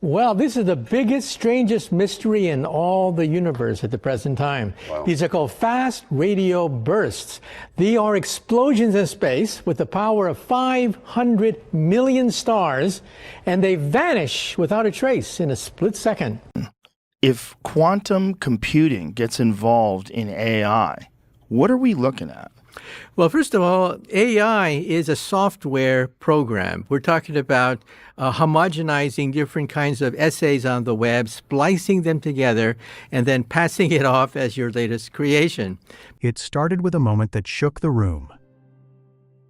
Well, this is the biggest, strangest mystery in all the universe at the present time. Wow. These are called fast radio bursts. They are explosions in space with the power of 500 million stars, and they vanish without a trace in a split second. If quantum computing gets involved in AI, what are we looking at? Well, first of all, AI is a software program. We're talking about homogenizing different kinds of essays on the web, splicing them together, and then passing it off as your latest creation. It started with a moment that shook the room.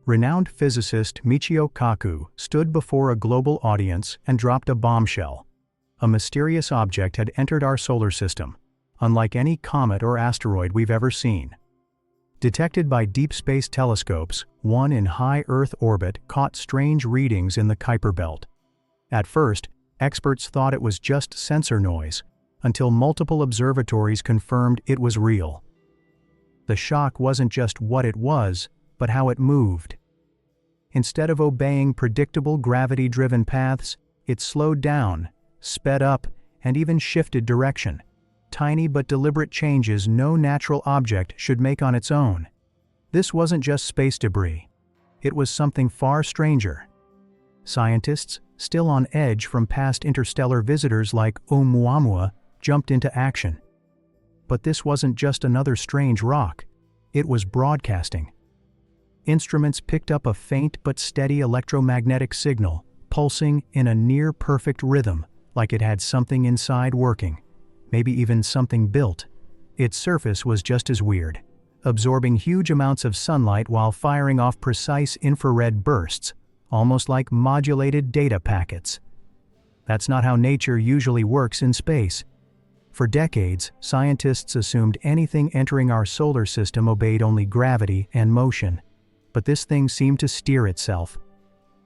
Renowned physicist Michio Kaku stood before a global audience and dropped a bombshell. A mysterious object had entered our solar system, unlike any comet or asteroid we've ever seen. Detected by deep space telescopes, one in high Earth orbit caught strange readings in the Kuiper belt. At first, experts thought it was just sensor noise, until multiple observatories confirmed it was real. The shock wasn't just what it was, but how it moved. Instead of obeying predictable gravity-driven paths, it slowed down, sped up, and even shifted direction. Tiny but deliberate changes no natural object should make on its own. This wasn't just space debris. It was something far stranger. Scientists, still on edge from past interstellar visitors like Oumuamua, jumped into action. But this wasn't just another strange rock. It was broadcasting. Instruments picked up a faint but steady electromagnetic signal, pulsing in a near-perfect rhythm, like it had something inside working. Maybe even something built. Its surface was just as weird, absorbing huge amounts of sunlight while firing off precise infrared bursts, almost like modulated data packets. That's not how nature usually works in space. For decades, scientists assumed anything entering our solar system obeyed only gravity and motion. But this thing seemed to steer itself.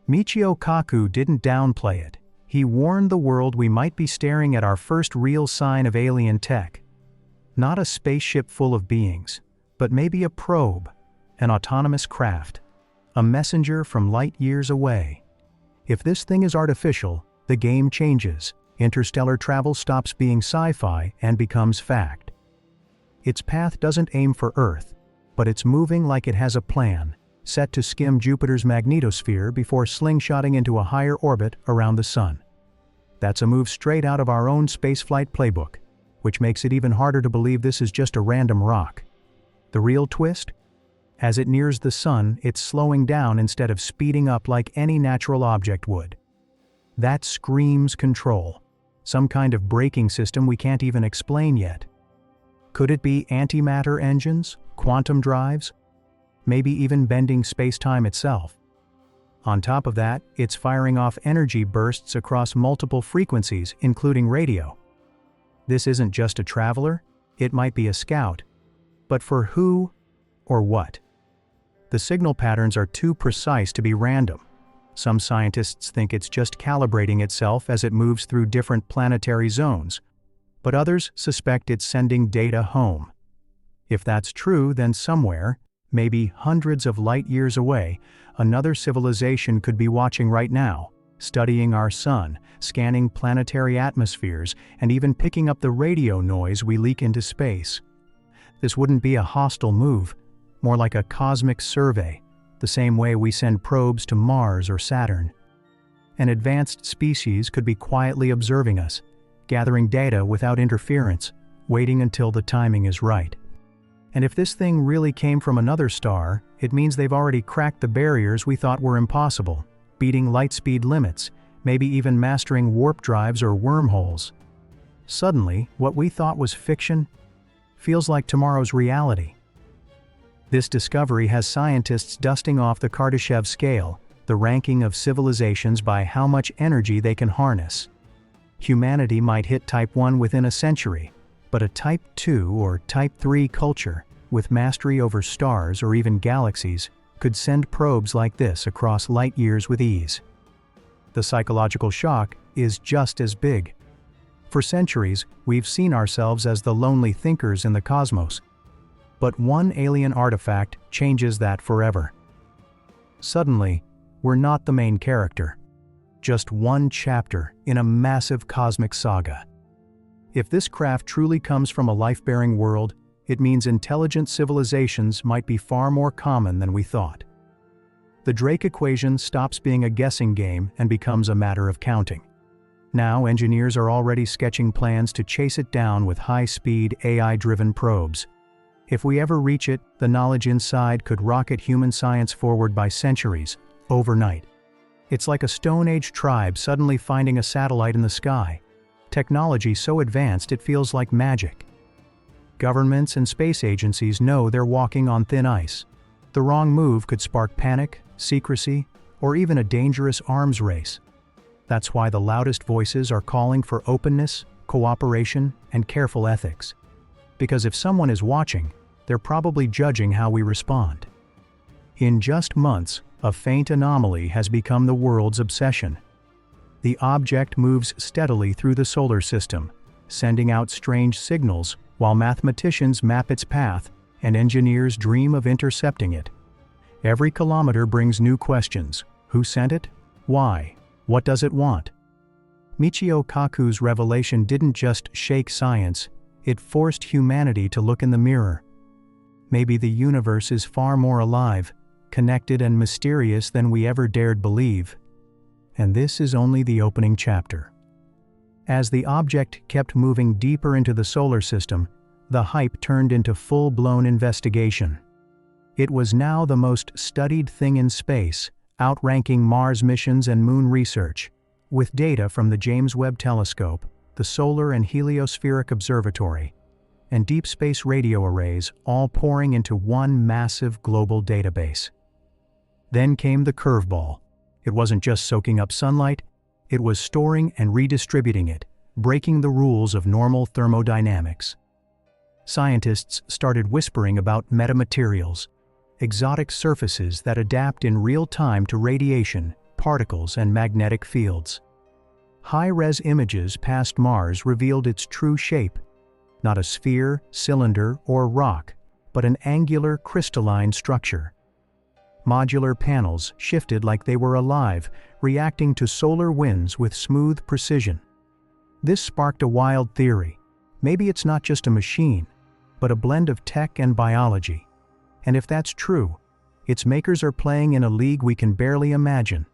Michio Kaku didn't downplay it. He warned the world we might be staring at our first real sign of alien tech. Not a spaceship full of beings, but maybe a probe, an autonomous craft, a messenger from light years away. If this thing is artificial, the game changes. Interstellar travel stops being sci-fi and becomes fact. Its path doesn't aim for Earth, but it's moving like it has a plan, set to skim Jupiter's magnetosphere before slingshotting into a higher orbit around the Sun. That's a move straight out of our own spaceflight playbook, which makes it even harder to believe this is just a random rock. The real twist? As it nears the Sun, it's slowing down instead of speeding up like any natural object would. That screams control, some kind of braking system we can't even explain yet. Could it be antimatter engines, quantum drives? Maybe even bending space-time itself. On top of that, it's firing off energy bursts across multiple frequencies, including radio. This isn't just a traveler, it might be a scout. But for who or what? The signal patterns are too precise to be random. Some scientists think it's just calibrating itself as it moves through different planetary zones, but others suspect it's sending data home. If that's true, then somewhere, maybe hundreds of light years away, another civilization could be watching right now, studying our sun, scanning planetary atmospheres, and even picking up the radio noise we leak into space. This wouldn't be a hostile move, more like a cosmic survey, the same way we send probes to Mars or Saturn. An advanced species could be quietly observing us, gathering data without interference, waiting until the timing is right. And if this thing really came from another star, it means they've already cracked the barriers we thought were impossible, beating light speed limits, maybe even mastering warp drives or wormholes. Suddenly, what we thought was fiction feels like tomorrow's reality. This discovery has scientists dusting off the Kardashev scale, the ranking of civilizations by how much energy they can harness. Humanity might hit Type 1 within a century, but a Type 2 or Type 3 culture, with mastery over stars or even galaxies, could send probes like this across light years with ease. The psychological shock is just as big. For centuries, we've seen ourselves as the lonely thinkers in the cosmos. But one alien artifact changes that forever. Suddenly, we're not the main character. just one chapter in a massive cosmic saga. If this craft truly comes from a life-bearing world, it means intelligent civilizations might be far more common than we thought. The Drake equation stops being a guessing game and becomes a matter of counting. Now, engineers are already sketching plans to chase it down with high-speed, AI-driven probes. If we ever reach it, the knowledge inside could rocket human science forward by centuries, overnight. It's like a Stone Age tribe suddenly finding a satellite in the sky. Technology so advanced it feels like magic. Governments and space agencies know they're walking on thin ice. The wrong move could spark panic, secrecy, or even a dangerous arms race. That's why the loudest voices are calling for openness, cooperation, and careful ethics. Because if someone is watching, they're probably judging how we respond. In just months, a faint anomaly has become the world's obsession. The object moves steadily through the solar system, sending out strange signals while mathematicians map its path and engineers dream of intercepting it. Every kilometer brings new questions. Who sent it? Why? What does it want? Michio Kaku's revelation didn't just shake science, it forced humanity to look in the mirror. Maybe the universe is far more alive, connected and mysterious than we ever dared believe. And this is only the opening chapter. As the object kept moving deeper into the solar system, the hype turned into full-blown investigation. It was now the most studied thing in space, outranking Mars missions and moon research. With data from the James Webb Telescope, the Solar and Heliospheric Observatory, and deep space radio arrays all pouring into one massive global database. Then came the curveball. It wasn't just soaking up sunlight, it was storing and redistributing it, breaking the rules of normal thermodynamics. Scientists started whispering about metamaterials, exotic surfaces that adapt in real time to radiation, particles, and magnetic fields. High-res images past Mars revealed its true shape, not a sphere, cylinder, or rock, but an angular crystalline structure. Modular panels shifted like they were alive, reacting to solar winds with smooth precision. This sparked a wild theory. Maybe it's not just a machine, but a blend of tech and biology. And if that's true, its makers are playing in a league we can barely imagine.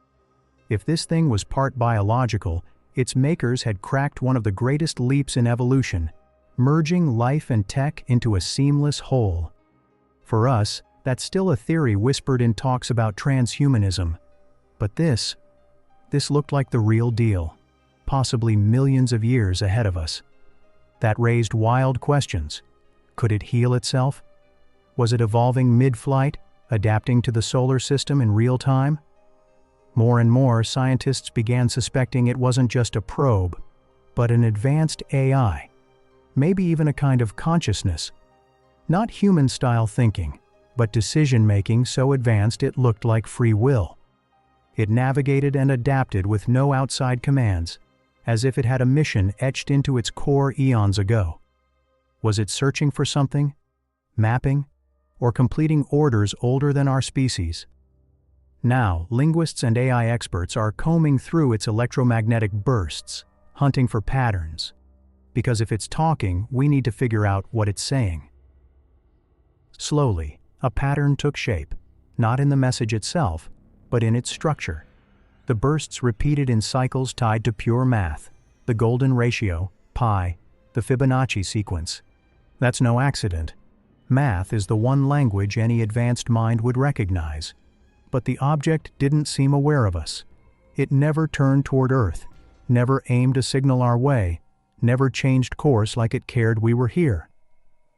If this thing was part biological, its makers had cracked one of the greatest leaps in evolution, merging life and tech into a seamless whole. For us, that's still a theory whispered in talks about transhumanism. But this looked like the real deal, possibly millions of years ahead of us. That raised wild questions. Could it heal itself? Was it evolving mid-flight, adapting to the solar system in real time? More and more, scientists began suspecting it wasn't just a probe, but an advanced AI, maybe even a kind of consciousness. Not human-style thinking, but decision-making so advanced it looked like free will. It navigated and adapted with no outside commands, as if it had a mission etched into its core eons ago. Was it searching for something? Mapping? Or completing orders older than our species? Now, linguists and AI experts are combing through its electromagnetic bursts, hunting for patterns. Because if it's talking, we need to figure out what it's saying. Slowly, a pattern took shape, not in the message itself, but in its structure. The bursts repeated in cycles tied to pure math, the golden ratio, pi, the Fibonacci sequence. That's no accident. Math is the one language any advanced mind would recognize. But the object didn't seem aware of us. It never turned toward Earth, never aimed a signal our way, never changed course like it cared we were here.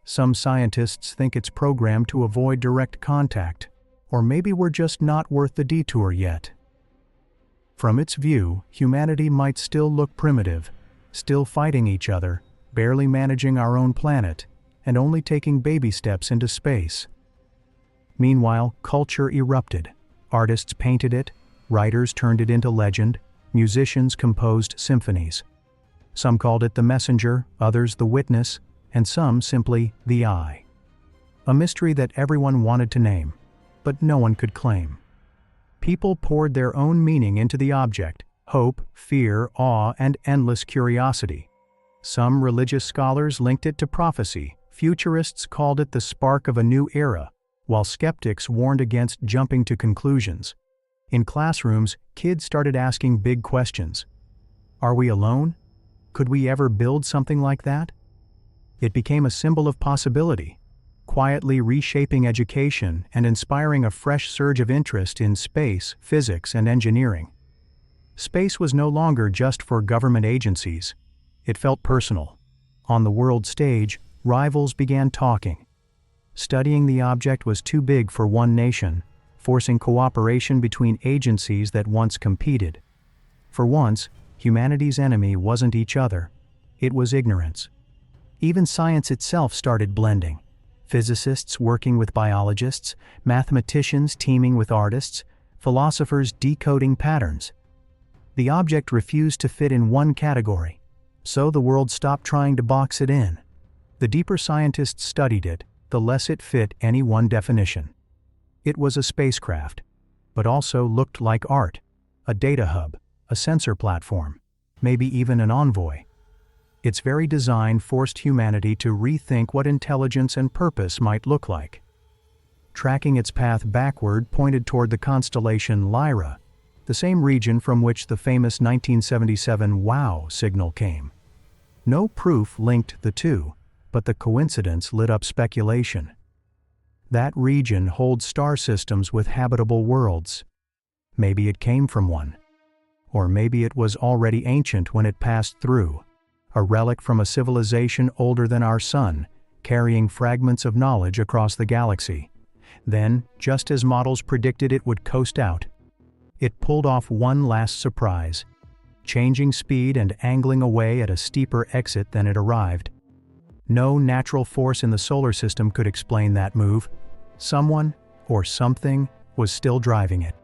Some scientists think it's programmed to avoid direct contact, or maybe we're just not worth the detour yet. From its view, humanity might still look primitive, still fighting each other, barely managing our own planet, and only taking baby steps into space. Meanwhile, culture erupted. Artists painted it, writers turned it into legend, musicians composed symphonies. Some called it the messenger, others the witness, and some simply the eye. A mystery that everyone wanted to name, but no one could claim. People poured their own meaning into the object, hope, fear, awe, and endless curiosity. Some religious scholars linked it to prophecy, futurists called it the spark of a new era, while skeptics warned against jumping to conclusions. In classrooms, kids started asking big questions. Are we alone? Could we ever build something like that? It became a symbol of possibility, quietly reshaping education and inspiring a fresh surge of interest in space, physics, and engineering. Space was no longer just for government agencies. It felt personal. On the world stage, rivals began talking. Studying the object was too big for one nation, forcing cooperation between agencies that once competed. For once, humanity's enemy wasn't each other. It was ignorance. Even science itself started blending. Physicists working with biologists, mathematicians teaming with artists, philosophers decoding patterns. The object refused to fit in one category, so the world stopped trying to box it in. The deeper scientists studied it, the less it fit any one definition. It was a spacecraft, but also looked like art, a data hub, a sensor platform, maybe even an envoy. Its very design forced humanity to rethink what intelligence and purpose might look like. Tracking its path backward pointed toward the constellation Lyra, the same region from which the famous 1977 WOW signal came. No proof linked the two, but the coincidence lit up speculation. That region holds star systems with habitable worlds. Maybe it came from one. Or maybe it was already ancient when it passed through, a relic from a civilization older than our sun, carrying fragments of knowledge across the galaxy. Then, just as models predicted it would coast out, it pulled off one last surprise, changing speed and angling away at a steeper exit than it arrived. No natural force in the solar system could explain that move. Someone, or something, was still driving it.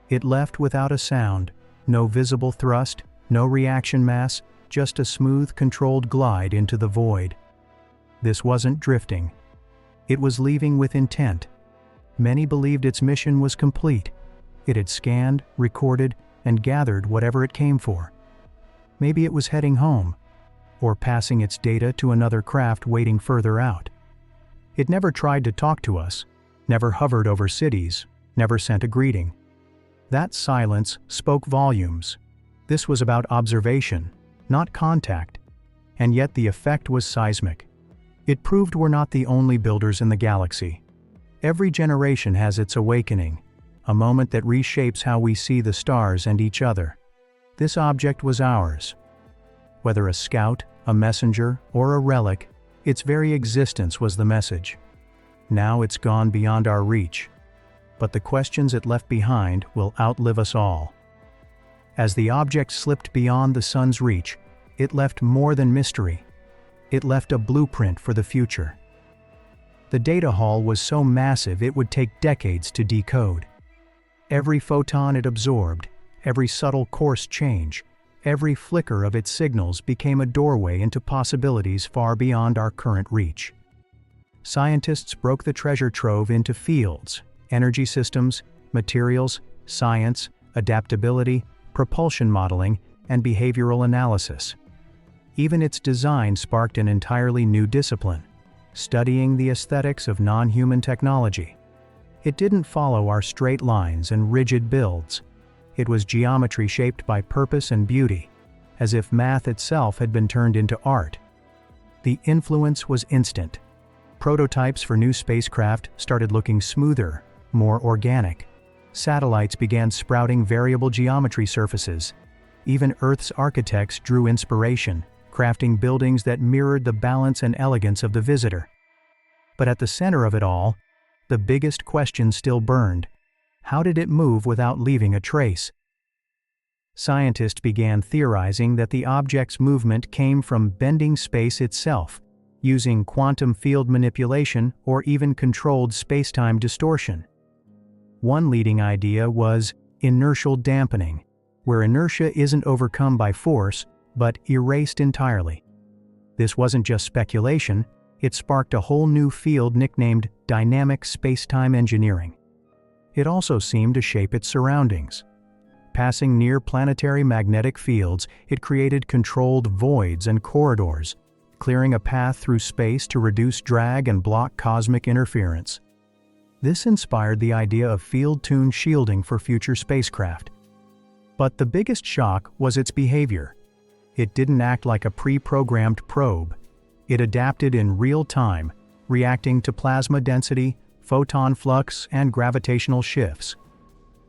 It left without a sound, no visible thrust, no reaction mass, just a smooth, controlled glide into the void. This wasn't drifting. It was leaving with intent. Many believed its mission was complete. It had scanned, recorded, and gathered whatever it came for. Maybe it was heading home, or passing its data to another craft waiting further out. It never tried to talk to us, never hovered over cities, never sent a greeting. That silence spoke volumes. This was about observation, not contact, and yet the effect was seismic. It proved we're not the only builders in the galaxy. Every generation has its awakening, a moment that reshapes how we see the stars and each other. This object was ours. Whether a scout, a messenger, or a relic, its very existence was the message. Now it's gone beyond our reach, but the questions it left behind will outlive us all. As the object slipped beyond the sun's reach, it left more than mystery. It left a blueprint for the future. The data haul was so massive it would take decades to decode. Every photon it absorbed, every subtle course change, every flicker of its signals became a doorway into possibilities far beyond our current reach. Scientists broke the treasure trove into fields: energy systems, materials, science, adaptability, propulsion modeling, and behavioral analysis. Even its design sparked an entirely new discipline: studying the aesthetics of non-human technology. It didn't follow our straight lines and rigid builds. It was geometry shaped by purpose and beauty, as if math itself had been turned into art. The influence was instant. Prototypes for new spacecraft started looking smoother, more organic. Satellites began sprouting variable geometry surfaces. Even Earth's architects drew inspiration, crafting buildings that mirrored the balance and elegance of the visitor. But at the center of it all, the biggest question still burned: how did it move without leaving a trace? Scientists began theorizing that the object's movement came from bending space itself, using quantum field manipulation or even controlled spacetime distortion. One leading idea was inertial dampening, where inertia isn't overcome by force, but erased entirely. This wasn't just speculation, it sparked a whole new field nicknamed dynamic spacetime engineering. It also seemed to shape its surroundings. passing near planetary magnetic fields, it created controlled voids and corridors, clearing a path through space to reduce drag and block cosmic interference. This inspired the idea of field-tuned shielding for future spacecraft. But the biggest shock was its behavior. It didn't act like a pre-programmed probe. It adapted in real time, reacting to plasma density, photon flux, and gravitational shifts.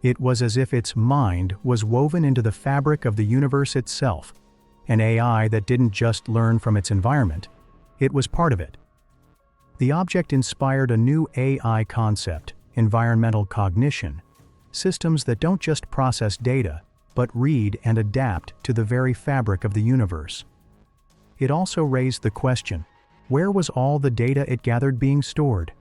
It was as if its mind was woven into the fabric of the universe itself, an AI that didn't just learn from its environment, it was part of it. The object inspired a new AI concept, environmental cognition, systems that don't just process data, but read and adapt to the very fabric of the universe. It also raised the question, where was all the data it gathered being stored?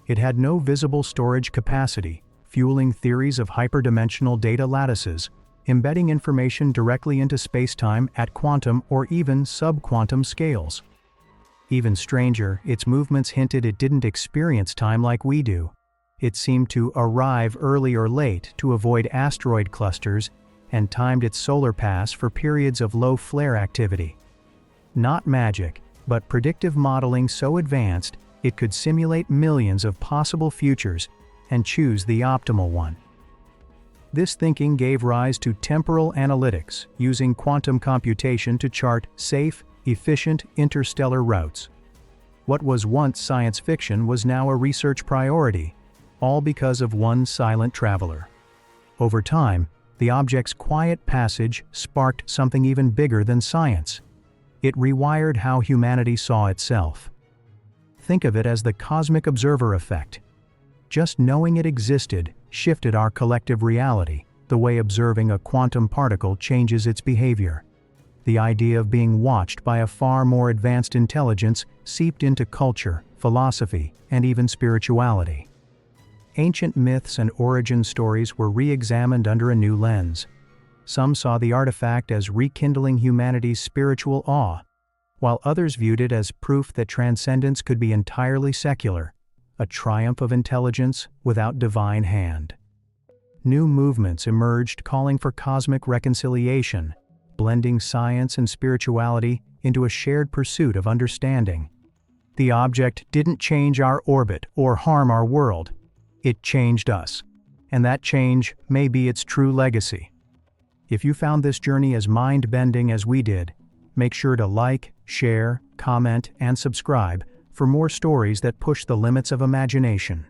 It had no visible storage capacity, fueling theories of hyperdimensional data lattices, embedding information directly into spacetime at quantum or even subquantum scales. Even stranger, its movements hinted it didn't experience time like we do. It seemed to arrive early or late to avoid asteroid clusters and timed its solar pass for periods of low flare activity. Not magic, but predictive modeling so advanced it could simulate millions of possible futures and choose the optimal one. This thinking gave rise to temporal analytics, using quantum computation to chart safe, efficient interstellar routes. What was once science fiction was now a research priority, all because of one silent traveler. Over time, the object's quiet passage sparked something even bigger than science. It rewired how humanity saw itself. Think of it as the cosmic observer effect. Just knowing it existed shifted our collective reality, the way observing a quantum particle changes its behavior. The idea of being watched by a far more advanced intelligence seeped into culture, philosophy, and even spirituality. Ancient myths and origin stories were re-examined under a new lens. Some saw the artifact as rekindling humanity's spiritual awe, while others viewed it as proof that transcendence could be entirely secular, a triumph of intelligence without divine hand. New movements emerged calling for cosmic reconciliation, blending science and spirituality into a shared pursuit of understanding. The object didn't change our orbit or harm our world. It changed us, and that change may be its true legacy. If you found this journey as mind-bending as we did, make sure to like, share, comment, and subscribe for more stories that push the limits of imagination.